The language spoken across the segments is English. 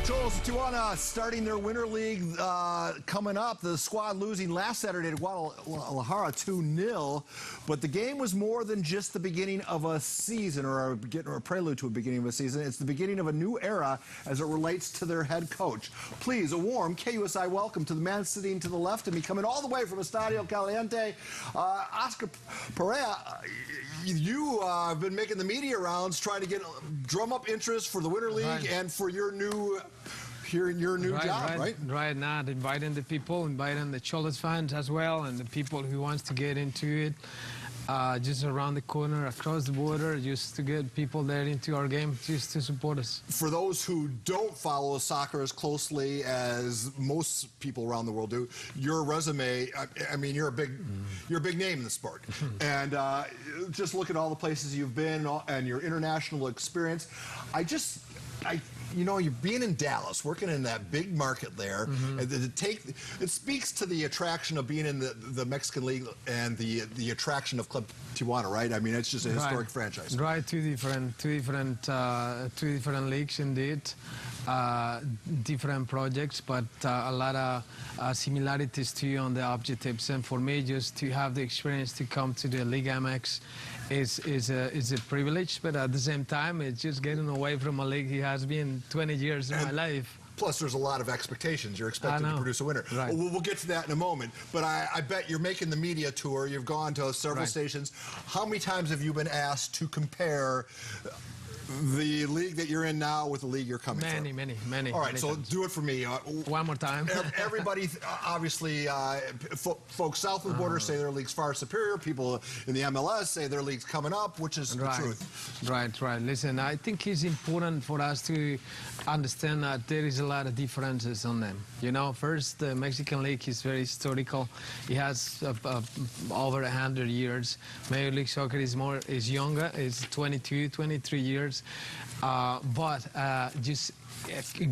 Cholos of Tijuana starting their Winter League coming up. The squad losing last Saturday to Guadalajara 2-0. But the game was more than just the beginning of a season or a prelude to a beginning of a season. It's the beginning of a new era as it relates to their head coach. Please, a warm KUSI welcome to the man sitting to the left of me, coming all the way from Estadio Caliente, Oscar Pareja. You have been making the media rounds trying to drum up interest for the Winter League and for your new job, right? Right now, inviting the people, inviting the Cholos fans as well, and the people who wants to get into it. Just around the corner, across the border, just to get people there into our game, just to support us. For those who don't follow soccer as closely as most people around the world do, your resume, I mean, you're a big name in the sport. And just look at all the places you've been and your international experience. You know, you're being in Dallas, working in that big market there, and it speaks to the attraction of being in the Mexican League and the attraction of Club Tijuana, right? I mean, it's just a historic franchise. Right, two different leagues indeed, different projects, but a lot of similarities too on the objectives. And for me, just to have the experience to come to the Liga MX is a privilege, but at the same time, it's just getting away from a league. He has been 20 years in my life. Plus, there's a lot of expectations. You're expected to produce a winner. Right. We'll get to that in a moment. But I bet you're making the media tour. You've gone to several stations. How many times have you been asked to compare the league that you're in now with the league you're coming from? Many. All right, so do it for me. One more time. Everybody, obviously, folks south of the border say their league's far superior. People in the MLS say their league's coming up, which is the truth. Right. Listen, I think it's important for us to understand that there is a lot of differences on them. You know, first, the Mexican League is very historical. It has over 100 years. Major League Soccer is younger. It's 22, 23 years. But just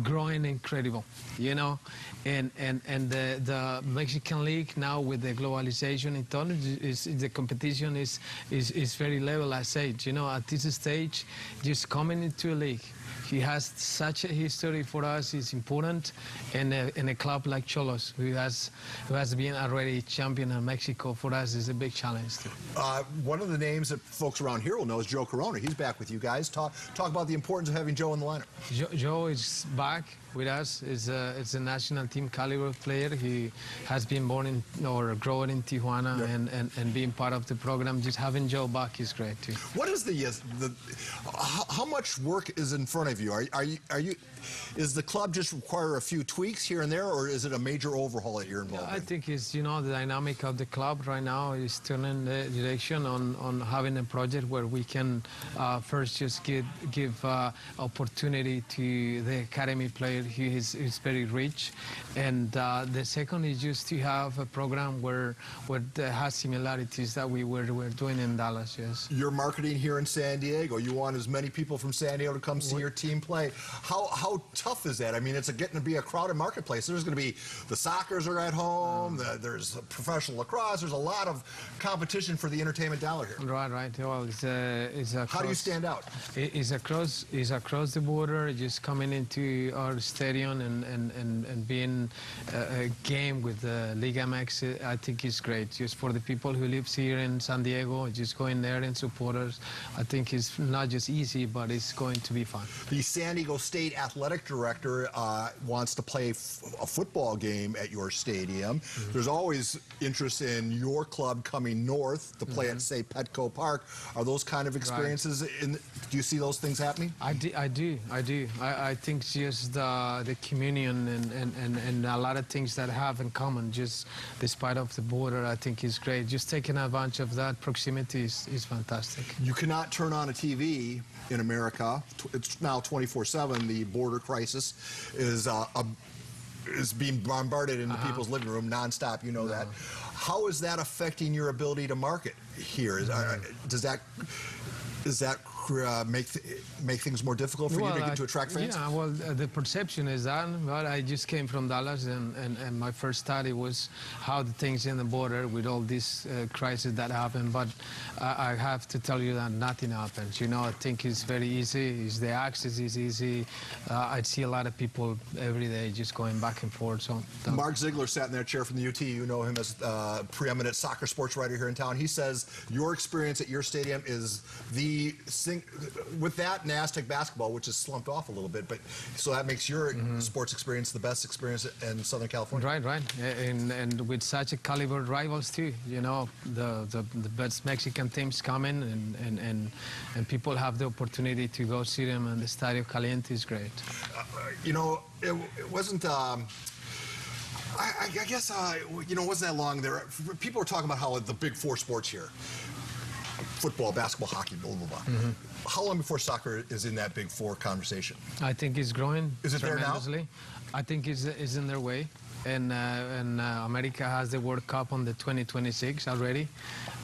growing incredible, you know, and the Mexican League now with the globalization the competition is very level. I say, you know, at this stage, just coming into a league. He has such a history for us is important, and in a club like Cholos, who has been already champion in Mexico, for us is a big challenge too. One of the names that folks around here will know is Joe Corona. He's back with you guys. Talk about the importance of having Joe in the lineup. Joe is back with us. It's a national team caliber player. He has been born in or grown in Tijuana, and being part of the program. Just having Joe back is great too. What is how much work is in front of you? Is the club just require a few tweaks here and there, or is it a major overhaul that you're involved in? I think it's, you know, the dynamic of the club right now is turning the direction on having a project where we can first just give opportunity to the academy player who is very rich, and the second is just to have a program where has similarities that we were doing in Dallas. Yes. You're marketing here in San Diego. You want as many people from San Diego to come see your team play. How tough is that? I mean, it's getting to be a crowded marketplace. There's going to be the Soccers are at home. There's professional lacrosse. There's a lot of competition for the entertainment dollar here. Right. Well, it's how do you stand out? It's across the border. Just coming into our stadium and being a game with the Liga MX, I think is great. Just for the people who live here in San Diego, just going there and support us. I think it's not just easy, but it's going to be fun. The San Diego State athletic director wants to play a football game at your stadium. There's always interest in your club coming north to play at, say, Petco Park. Are those kind of experiences? Do you see those things happening? I do. I think just the communion and a lot of things that have in common, just despite of the border, I think is great. Just taking advantage of that proximity is fantastic. You cannot turn on a TV in America. It's now 24/7. The border crisis is being bombarded into people's living room nonstop. You know that. How is that affecting your ability to market here? Is that make things more difficult for you to attract fans? Yeah, well, the perception is that. But I just came from Dallas, and my first study was how the things in the border with all this crisis that happened. But I have to tell you that nothing happens. You know, I think it's very easy. The access is easy. I see a lot of people every day just going back and forth. So Mark Ziegler sat in that chair from the UT. You know him as preeminent soccer sports writer here in town. He says your experience at your stadium is with that and Aztec basketball, which has slumped off a little bit, but so that makes your sports experience the best experience in Southern California. Right. And with such a caliber rivals too. You know, the best Mexican teams come in, and people have the opportunity to go see them, and the Estadio Caliente is great. You know, it wasn't. I guess you know, it wasn't that long there. People were talking about how the big four sports here: football, basketball, hockey, blah blah blah. How long before soccer is in that big four conversation? I think it's growing. Is it tremendously. there now? I think it's in their way. And America has the World Cup on the 2026 already.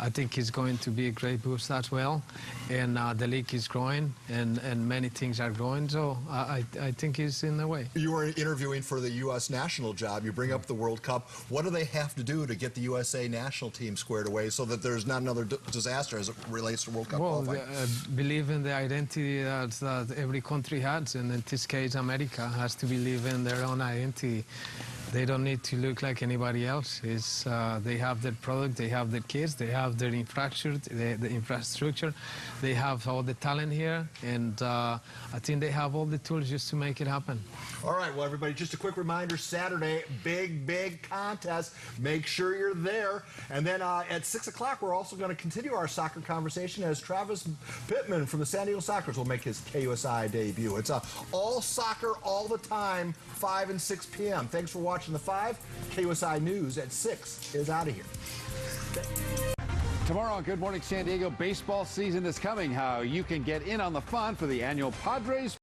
I think it's going to be a great boost as well. And the league is growing, and many things are growing. So I think it's in the way. You were interviewing for the U.S. national job. You bring up the World Cup. What do they have to do to get the USA national team squared away so that there's not another disaster as it relates to World Cup qualifying? Believe in the identity that every country has, and in this case, America has to believe in their own identity. They don't need to look like anybody else. They have their product, they have their kids, they have their infrastructure, they have all the talent here, and I think they have all the tools just to make it happen. All right, well, everybody, just a quick reminder, Saturday, big contest. Make sure you're there. And then at 6 o'clock, we're also going to continue our soccer conversation as Travis Pittman from the San Diego Sockers will make his KUSI debut. It's all soccer all the time, 5 and 6 p.m. Thanks for watching The 5. KUSI News at 6 is out of here. Tomorrow on Good Morning San Diego, baseball season is coming. How you can get in on the fun for the annual Padres